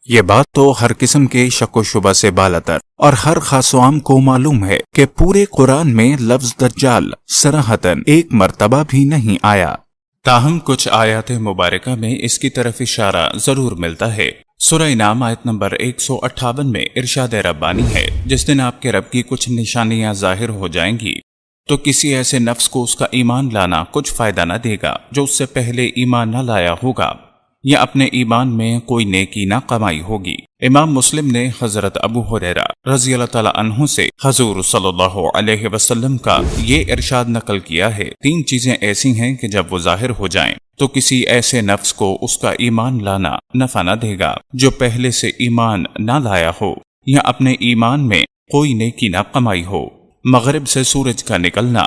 یہ بات تو ہر قسم کے شک و شبہ سے بالاتر اور ہر خاص و عام کو معلوم ہے کہ پورے قرآن میں لفظ دجال صراحتاً ایک مرتبہ بھی نہیں آیا، تاہم کچھ آیات مبارکہ میں اس کی طرف اشارہ ضرور ملتا ہے۔ سورہ انعام آیت نمبر 158 میں ارشاد ربانی ہے، جس دن آپ کے رب کی کچھ نشانیاں ظاہر ہو جائیں گی تو کسی ایسے نفس کو اس کا ایمان لانا کچھ فائدہ نہ دے گا جو اس سے پہلے ایمان نہ لایا ہوگا، یا اپنے ایمان میں کوئی نیکی نہ کمائی ہوگی۔ امام مسلم نے حضرت ابو ہریرہ رضی اللہ تعالیٰ عنہ سے حضور صلی اللہ علیہ وسلم کا یہ ارشاد نقل کیا ہے، 3 چیزیں ایسی ہیں کہ جب وہ ظاہر ہو جائیں تو کسی ایسے نفس کو اس کا ایمان لانا نفع نہ دے گا جو پہلے سے ایمان نہ لایا ہو، یا اپنے ایمان میں کوئی نیکی نہ کمائی ہو۔ مغرب سے سورج کا نکلنا،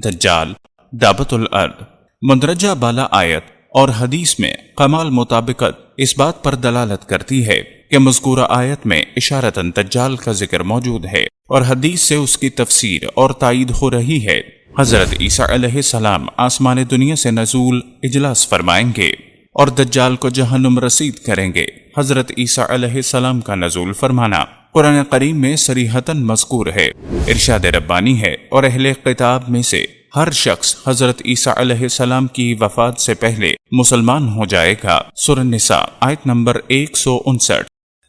دجال، دابت الارض۔ مندرجہ بالا آیت اور حدیث میں کمال مطابقت اس بات پر دلالت کرتی ہے کہ مذکورہ آیت میں اشارتاً دجال کا ذکر موجود ہے، اور حدیث سے اس کی تفسیر اور تائید ہو رہی ہے۔ حضرت عیسیٰ علیہ السلام آسمان دنیا سے نزول اجلاس فرمائیں گے اور دجال کو جہنم رسید کریں گے۔ حضرت عیسیٰ علیہ السلام کا نزول فرمانا قرآن کریم میں صریحتاً مذکور ہے، ارشاد ربانی ہے، اور اہل کتاب میں سے ہر شخص حضرت عیسیٰ علیہ السلام کی وفات سے پہلے مسلمان ہو جائے گا۔ سورہ النساء آیت نمبر 159۔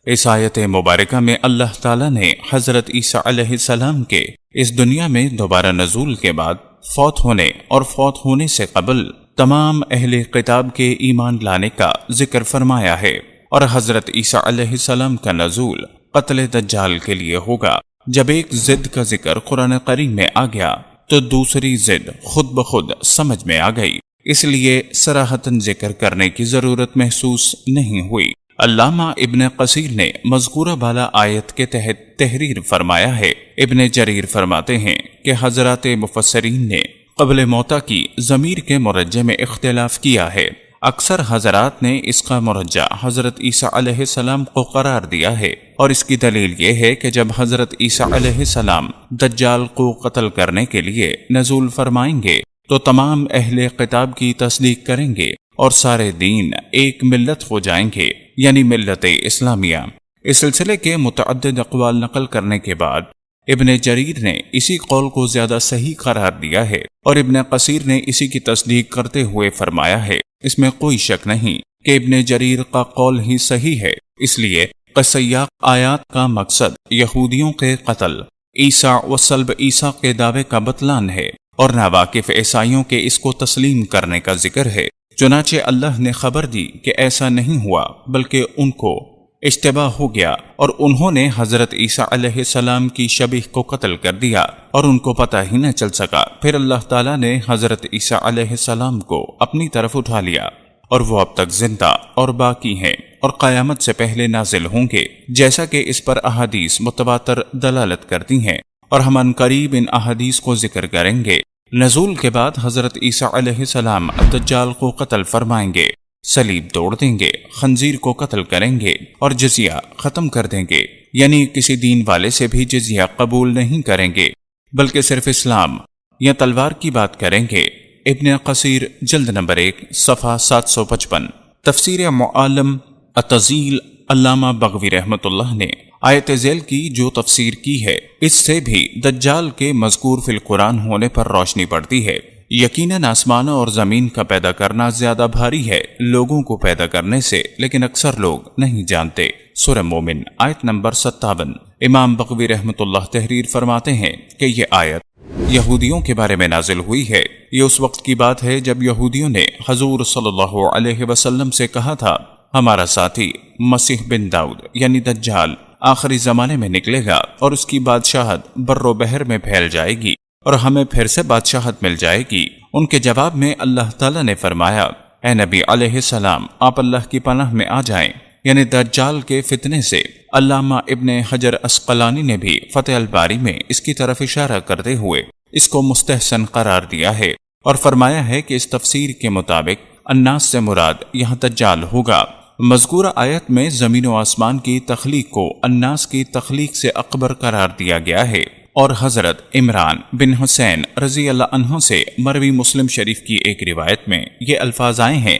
اس آیت مبارکہ میں اللہ تعالیٰ نے حضرت عیسیٰ علیہ السلام کے اس دنیا میں دوبارہ نزول کے بعد فوت ہونے اور فوت ہونے سے قبل تمام اہل کتاب کے ایمان لانے کا ذکر فرمایا ہے، اور حضرت عیسیٰ علیہ السلام کا نزول قتل دجال کے لیے ہوگا۔ جب ایک ضد کا ذکر قرآن کریم میں آ گیا تو دوسری ضد خود بخود سمجھ میں آ گئی، اس لیے صراحتاً ذکر کرنے کی ضرورت محسوس نہیں ہوئی۔ علامہ ابن قصیر نے مذکورہ بالا آیت کے تحت تحریر فرمایا ہے۔ ابن جریر فرماتے ہیں کہ حضرات مفسرین نے قبل موتا کی ضمیر کے مرجع میں اختلاف کیا ہے۔ اکثر حضرات نے اس کا مرجع حضرت عیسیٰ علیہ السلام کو قرار دیا ہے، اور اس کی دلیل یہ ہے کہ جب حضرت عیسیٰ علیہ السلام دجال کو قتل کرنے کے لیے نزول فرمائیں گے تو تمام اہل کتاب کی تصدیق کریں گے اور سارے دین ایک ملت ہو جائیں گے، یعنی ملت اسلامیہ۔ اس سلسلے کے متعدد اقوال نقل کرنے کے بعد ابن جریر نے اسی قول کو زیادہ صحیح قرار دیا ہے، اور ابن قصیر نے اسی کی تصدیق کرتے ہوئے فرمایا ہے، اس میں کوئی شک نہیں کہ ابن جریر کا قول ہی صحیح ہے، اس لیے قصیاق آیات کا مقصد یہودیوں کے قتل، عیسیٰ و صلب عیسیٰ کے دعوے کا بطلان ہے، اور ناواقف عیسائیوں کے اس کو تسلیم کرنے کا ذکر ہے۔ چنانچہ اللہ نے خبر دی کہ ایسا نہیں ہوا، بلکہ ان کو اشتباہ ہو گیا، اور انہوں نے حضرت عیسیٰ علیہ السلام کی شبیہ کو قتل کر دیا، اور ان کو پتہ ہی نہ چل سکا۔ پھر اللہ تعالیٰ نے حضرت عیسیٰ علیہ السلام کو اپنی طرف اٹھا لیا، اور وہ اب تک زندہ اور باقی ہیں، اور قیامت سے پہلے نازل ہوں گے، جیسا کہ اس پر احادیث متواتر دلالت کرتی ہیں، اور ہم عنقریب ان احادیث کو ذکر کریں گے۔ نزول کے بعد حضرت عیسیٰ علیہ السلام دجال کو قتل فرمائیں گے، صلیب توڑ دیں گے، خنزیر کو قتل کریں گے، اور جزیہ ختم کر دیں گے، یعنی کسی دین والے سے بھی جزیہ قبول نہیں کریں گے، بلکہ صرف اسلام یا تلوار کی بات کریں گے۔ ابن قصیر جلد نمبر 1 صفحہ 755۔ تفسیر معالم التنزیل علامہ بغوی رحمۃ اللہ نے آیت ذیل کی جو تفسیر کی ہے، اس سے بھی دجال کے مذکور فی القرآن ہونے پر روشنی پڑتی ہے۔ یقیناً آسمانوں اور زمین کا پیدا کرنا زیادہ بھاری ہے لوگوں کو پیدا کرنے سے، لیکن اکثر لوگ نہیں جانتے۔ سورہ مومن آیت نمبر 57۔ امام بغوی رحمۃ اللہ تحریر فرماتے ہیں کہ یہ آیت یہودیوں کے بارے میں نازل ہوئی ہے۔ یہ اس وقت کی بات ہے جب یہودیوں نے حضور صلی اللہ علیہ وسلم سے کہا تھا، ہمارا ساتھی مسیح بن داؤد یعنی دجال آخری زمانے میں نکلے گا، اور اس کی بادشاہت بر و بحر میں پھیل جائے گی، اور ہمیں پھر سے بادشاہت مل جائے گی۔ ان کے جواب میں اللہ تعالیٰ نے فرمایا، اے نبی علیہ السلام، آپ اللہ کی پناہ میں آ جائیں، یعنی دجال کے فتنے سے۔ علامہ ابن حجر عسقلانی نے بھی فتح الباری میں اس کی طرف اشارہ کرتے ہوئے اس کو مستحسن قرار دیا ہے، اور فرمایا ہے کہ اس تفسیر کے مطابق الناس سے مراد یہاں دجال ہوگا۔ مذکورہ آیت میں زمین و آسمان کی تخلیق کو الناس کی تخلیق سے اکبر قرار دیا گیا ہے، اور حضرت عمران بن حسین رضی اللہ عنہ سے مروی مسلم شریف کی ایک روایت میں یہ الفاظ آئے ہیں،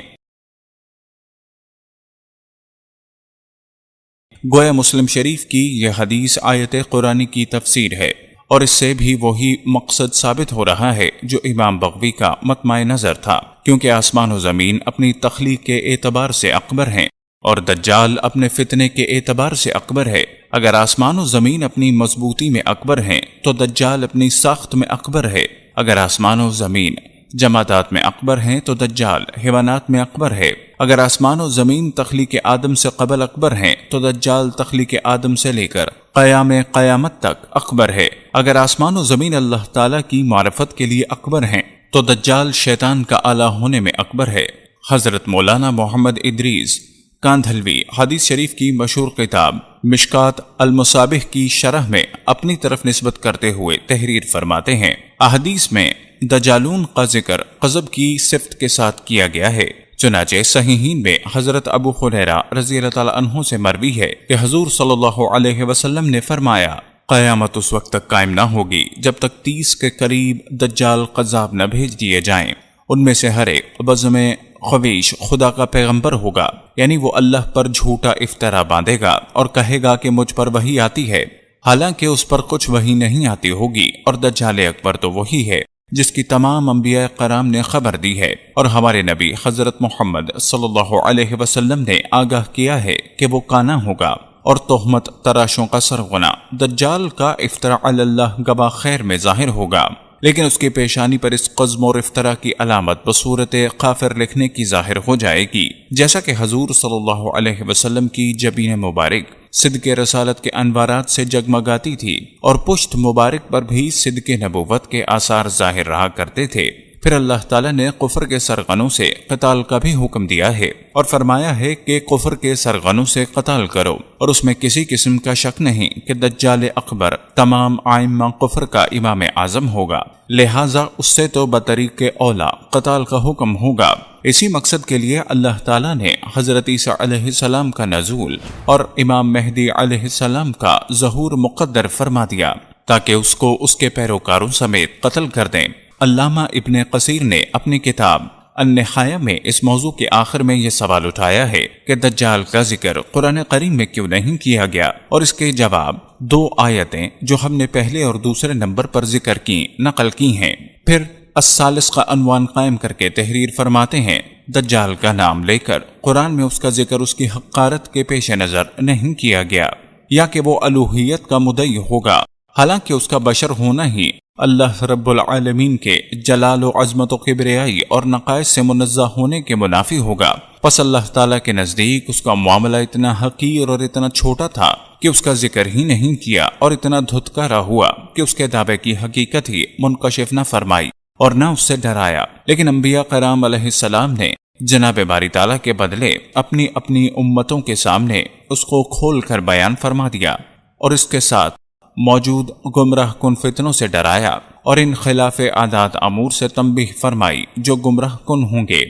گویا مسلم شریف کی یہ حدیث آیت قرآنی کی تفسیر ہے، اور اس سے بھی وہی مقصد ثابت ہو رہا ہے جو امام بغوی کا مطمع نظر تھا، کیونکہ آسمان و زمین اپنی تخلیق کے اعتبار سے اکبر ہیں اور دجال اپنے فتنے کے اعتبار سے اکبر ہے۔ اگر آسمان و زمین اپنی مضبوطی میں اکبر ہیں تو دجال اپنی ساخت میں اکبر ہے۔ اگر آسمان و زمین جمادات میں اکبر ہیں تو دجال حیوانات میں اکبر ہے۔ اگر آسمان و زمین تخلیق آدم سے قبل اکبر ہیں تو دجال تخلیق آدم سے لے کر قیامت تک اکبر ہے۔ اگر آسمان و زمین اللہ تعالیٰ کی معرفت کے لیے اکبر ہیں تو دجال شیطان کا اعلیٰ ہونے میں اکبر ہے۔ حضرت مولانا محمد ادریس کاندھلوی حدیث شریف کی مشہور کتاب مشکات المصابیح کی شرح میں اپنی طرف نسبت کرتے ہوئے تحریر فرماتے ہیں، احادیث میں دجالون کا ذکر غضب کی صفت کے ساتھ کیا گیا ہے۔ چنانچہ صحیحین میں حضرت ابو ہریرہ رضی اللہ تعالیٰ عنہ سے مروی ہے کہ حضور صلی اللہ علیہ وسلم نے فرمایا، قیامت اس وقت تک قائم نہ ہوگی جب تک 30 کے قریب دجال قذاب نہ بھیج دیے جائیں۔ ان میں سے ہر ایک بزم خویش خدا کا پیغمبر ہوگا، یعنی وہ اللہ پر جھوٹا افطرا باندھے گا اور کہے گا کہ مجھ پر وحی آتی ہے، حالانکہ اس پر کچھ وحی نہیں آتی ہوگی، اور دجال اکبر تو وہی ہے جس کی تمام انبیاء کرام نے خبر دی ہے، اور ہمارے نبی حضرت محمد صلی اللہ علیہ وسلم نے آگاہ کیا ہے کہ وہ کانا ہوگا اور تہمت تراشوں کا سرغنہ۔ دجال کا افطرا علی اللہ گواہ خیر میں ظاہر ہوگا، لیکن اس کی پیشانی پر اس قزم اور افطرا کی علامت بصورت کافر لکھنے کی ظاہر ہو جائے گی، جیسا کہ حضور صلی اللہ علیہ وسلم کی جبین مبارک صدق رسالت کے انوارات سے جگمگاتی تھی، اور پشت مبارک پر بھی صدق نبوت کے آثار ظاہر رہا کرتے تھے۔ پھر اللہ تعالیٰ نے کفر کے سرغنوں سے قتال کا بھی حکم دیا ہے، اور فرمایا ہے کہ کفر کے سرغنوں سے قتال کرو، اور اس میں کسی قسم کا شک نہیں کہ دجال اکبر تمام ائمہ کفر کا امام اعظم ہوگا، لہٰذا اس سے تو بطریق اولا قتال کا حکم ہوگا۔ اسی مقصد کے لیے اللہ تعالیٰ نے حضرت عیسیٰ علیہ السلام کا نزول اور امام مہدی علیہ السلام کا ظہور مقدر فرما دیا تاکہ اس کو اس کے پیروکاروں سمیت قتل کر دیں۔ علامہ ابن قصیر نے اپنی کتاب النہایہ میں اس موضوع کے آخر میں یہ سوال اٹھایا ہے کہ دجال کا ذکر قرآن کریم میں کیوں نہیں کیا گیا، اور اس کے جواب 2 آیتیں جو ہم نے پہلے اور دوسرے نمبر پر ذکر کی نقل کی ہیں۔ پھر الثالث کا عنوان قائم کر کے تحریر فرماتے ہیں، دجال کا نام لے کر قرآن میں اس کا ذکر اس کی حقارت کے پیش نظر نہیں کیا گیا، یا کہ وہ الوہیت کا مدعی ہوگا، حالانکہ اس کا بشر ہونا ہی اللہ رب العالمین کے جلال و عظمت و کبریائی اور نقائص سے منزہ ہونے کے منافی ہوگا۔ پس اللہ تعالیٰ کے نزدیک اس کا معاملہ اتنا حقیر اور اتنا چھوٹا تھا کہ اس کا ذکر ہی نہیں کیا، اور اتنا دھتکارا ہوا کہ اس کے دعوے کی حقیقت ہی منکشف نہ فرمائی اور نہ اس سے ڈرایا۔ لیکن انبیاء کرام علیہ السلام نے جناب باری تعالیٰ کے بدلے اپنی اپنی امتوں کے سامنے اس کو کھول کر بیان فرما دیا، اور اس کے ساتھ موجود گمراہ کن فتنوں سے ڈرایا، اور ان خلاف عادات امور سے تنبیہ فرمائی جو گمراہ کن ہوں گے۔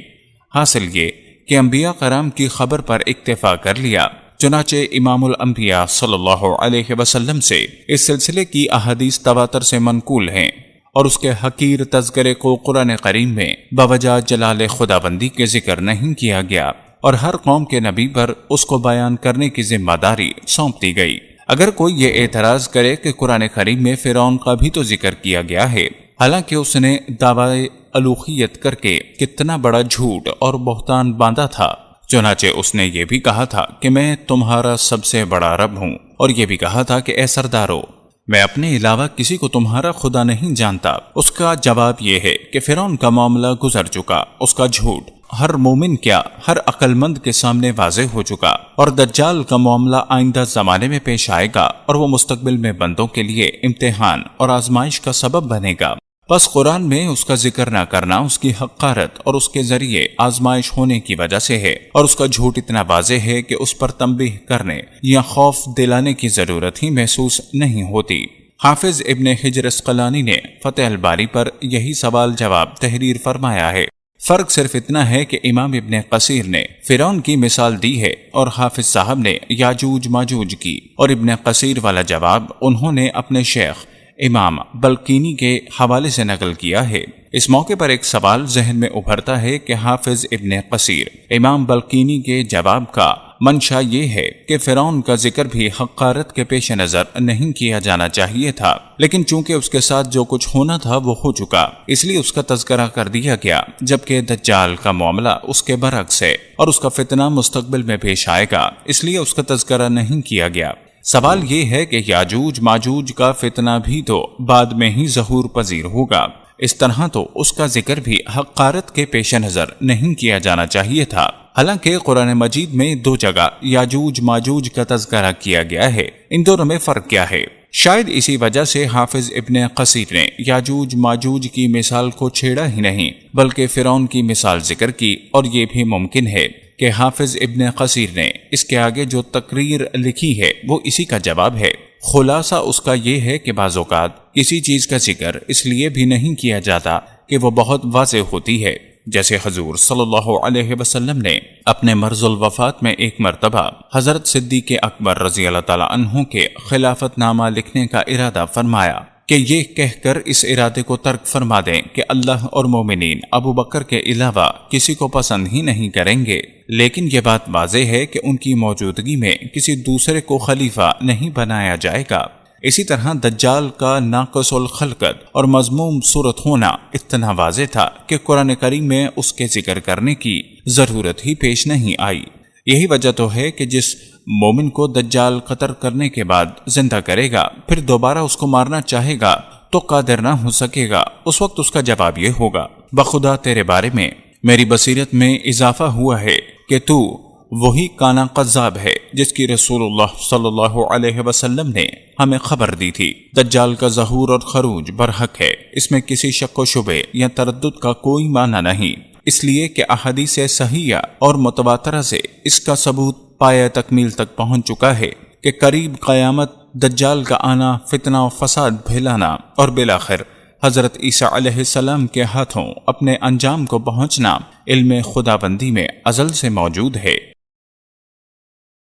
حاصل یہ کہ انبیاء کرام کی خبر پر اکتفا کر لیا، چنانچہ امام الانبیاء صلی اللہ علیہ وسلم سے اس سلسلے کی احادیث تواتر سے منقول ہیں، اور اس کے حقیر تذکرے کو قرآن کریم میں بوجہ جلال خداوندی کے ذکر نہیں کیا گیا، اور ہر قوم کے نبی پر اس کو بیان کرنے کی ذمہ داری سونپ دی گئی۔ اگر کوئی یہ اعتراض کرے کہ قرآن کریم میں فرعون کا بھی تو ذکر کیا گیا ہے، حالانکہ اس نے دعوی الوہیت کر کے کتنا بڑا جھوٹ اور بہتان باندھا تھا، چنانچہ اس نے یہ بھی کہا تھا کہ میں تمہارا سب سے بڑا رب ہوں، اور یہ بھی کہا تھا کہ اے سردارو، میں اپنے علاوہ کسی کو تمہارا خدا نہیں جانتا۔ اس کا جواب یہ ہے کہ فرعون کا معاملہ گزر چکا، اس کا جھوٹ ہر مومن کیا ہر عقل مند کے سامنے واضح ہو چکا، اور دجال کا معاملہ آئندہ زمانے میں پیش آئے گا، اور وہ مستقبل میں بندوں کے لیے امتحان اور آزمائش کا سبب بنے گا۔ بس قرآن میں اس کا ذکر نہ کرنا اس کی حقارت اور اس کے ذریعے آزمائش ہونے کی وجہ سے ہے، اور اس کا جھوٹ اتنا واضح ہے کہ اس پر تنبیہ کرنے یا خوف دلانے کی ضرورت ہی محسوس نہیں ہوتی۔ حافظ ابن حجر اسقلانی نے فتح الباری پر یہی سوال جواب تحریر فرمایا ہے۔ فرق صرف اتنا ہے کہ امام ابن قصیر نے فرعون کی مثال دی ہے اور حافظ صاحب نے یاجوج ماجوج کی، اور ابن قصیر والا جواب انہوں نے اپنے شیخ امام بلقینی کے حوالے سے نقل کیا ہے۔ اس موقع پر ایک سوال ذہن میں ابھرتا ہے کہ حافظ ابن قصیر امام بلقینی کے جواب کا منشا یہ ہے کہ فرعون کا ذکر بھی حقارت کے پیش نظر نہیں کیا جانا چاہیے تھا، لیکن چونکہ اس کے ساتھ جو کچھ ہونا تھا وہ ہو چکا، اس لیے اس کا تذکرہ کر دیا گیا، جبکہ دجال کا معاملہ اس کے برعکس ہے اور اس کا فتنہ مستقبل میں پیش آئے گا، اس لیے اس کا تذکرہ نہیں کیا گیا۔ سوال یہ ہے کہ یاجوج ماجوج کا فتنہ بھی تو بعد میں ہی ظہور پذیر ہوگا، اس طرح تو اس کا ذکر بھی حقارت کے پیش نظر نہیں کیا جانا چاہیے تھا۔ حالانکہ قرآن مجید میں 2 جگہ یاجوج ماجوج کا تذکرہ کیا گیا ہے، ان دونوں میں فرق کیا ہے؟ شاید اسی وجہ سے حافظ ابن کثیر نے یاجوج ماجوج کی مثال کو چھیڑا ہی نہیں بلکہ فرعون کی مثال ذکر کی، اور یہ بھی ممکن ہے کہ حافظ ابن کثیر نے اس کے آگے جو تقریر لکھی ہے وہ اسی کا جواب ہے۔ خلاصہ اس کا یہ ہے کہ بعض اوقات کسی چیز کا ذکر اس لیے بھی نہیں کیا جاتا کہ وہ بہت واضح ہوتی ہے، جیسے حضور صلی اللہ علیہ وسلم نے اپنے مرض الوفات میں ایک مرتبہ حضرت صدیق اکبر رضی اللہ تعالیٰ عنہ کے خلافت نامہ لکھنے کا ارادہ فرمایا کہ یہ کہہ کر اس ارادے کو ترک فرما دیں کہ اللہ اور مومنین ابو بکر کے علاوہ کسی کو پسند ہی نہیں کریں گے، لیکن یہ بات واضح ہے کہ ان کی موجودگی میں کسی دوسرے کو خلیفہ نہیں بنایا جائے گا۔ اسی طرح دجال کا ناقص الخلقت اور مذموم صورت ہونا اتنا واضح تھا کہ قرآن کریم میں اس کے ذکر کرنے کی ضرورت ہی پیش نہیں آئی۔ یہی وجہ تو ہے کہ جس مومن کو دجال قتل کرنے کے بعد زندہ کرے گا پھر دوبارہ اس کو مارنا چاہے گا تو قادر نہ ہو سکے گا، اس وقت اس کا جواب یہ ہوگا، بخدا تیرے بارے میں میری بصیرت میں اضافہ ہوا ہے کہ تو وہی کانا قذاب ہے جس کی رسول اللہ صلی اللہ علیہ وسلم نے ہمیں خبر دی تھی۔ دجال کا ظہور اور خروج برحق ہے، اس میں کسی شک و شبے یا تردد کا کوئی معنی نہیں، اس لیے کہ احادیث صحیحہ اور متواترہ سے اس کا ثبوت پایہ تکمیل تک پہنچ چکا ہے کہ قریب قیامت دجال کا آنا، فتنہ و فساد پھیلانا اور بالآخر حضرت عیسیٰ علیہ السلام کے ہاتھوں اپنے انجام کو پہنچنا علم خدا بندی میں ازل سے موجود ہے۔